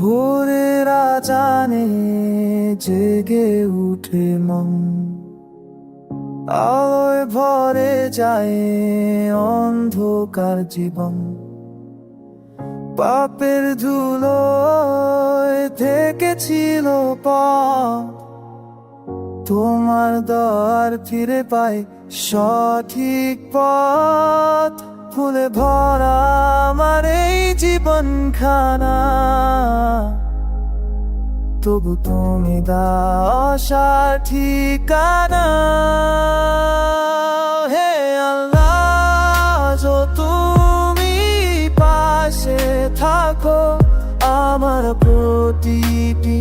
ভোরের আজানে জেগে উঠে মন, আলোয় ভরে যায় অন্ধকার জীবন। পাপের ধুলোয় থেকেছিল পথ, তোমার দ্বার ফিরে পাই সঠিক পথ। ফুলে ভরা আমার এই জীবন খানা, তবু তুমি দাও আশার ঠিকানা। হে আল্লাহ, যো তুমি পাশে থাকো, আমার প্রতিটি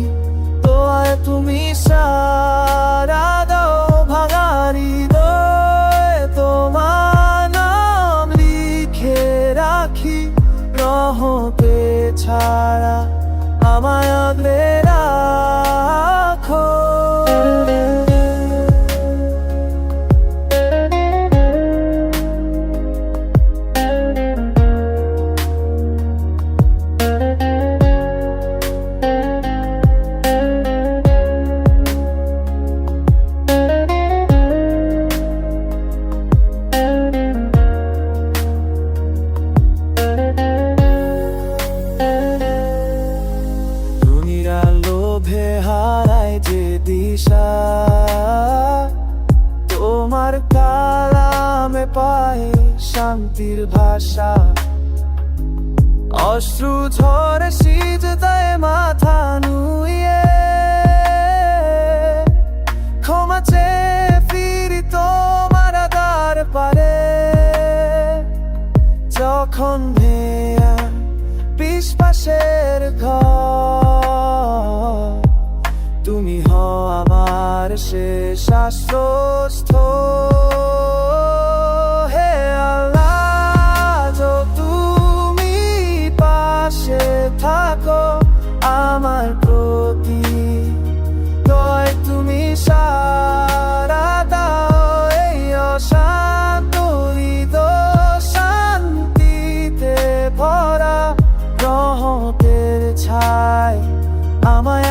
দোয়ায় তুমি সাড়া দাও। ভাঙারি হৃদয়ে তোমার নাম লিখে রাখি, রহমতে ছাড়া আমায় আগলে রাখো। লোভে হারায় যে দিশা, তোমার কালামে পায় শান্তির ভাষা। অশ্রু ঝরে সিজদায় মাথা নুয়ে, ক্ষমা চেয়ে ফিরি তোমার দ্বার পারে। যখন ভেয়া বিশ্বাসের ঘর, তুমি হও আমার শেষ আশ্রয়স্থল। হে আল্লাহ, যো তুমি পাশে থাকো, আমার প্রতি দয় তুমি সাড়া দাও। এই অশান্ত হৃদয় শান্তিতে ভরা, রহমতের ছায় আমায়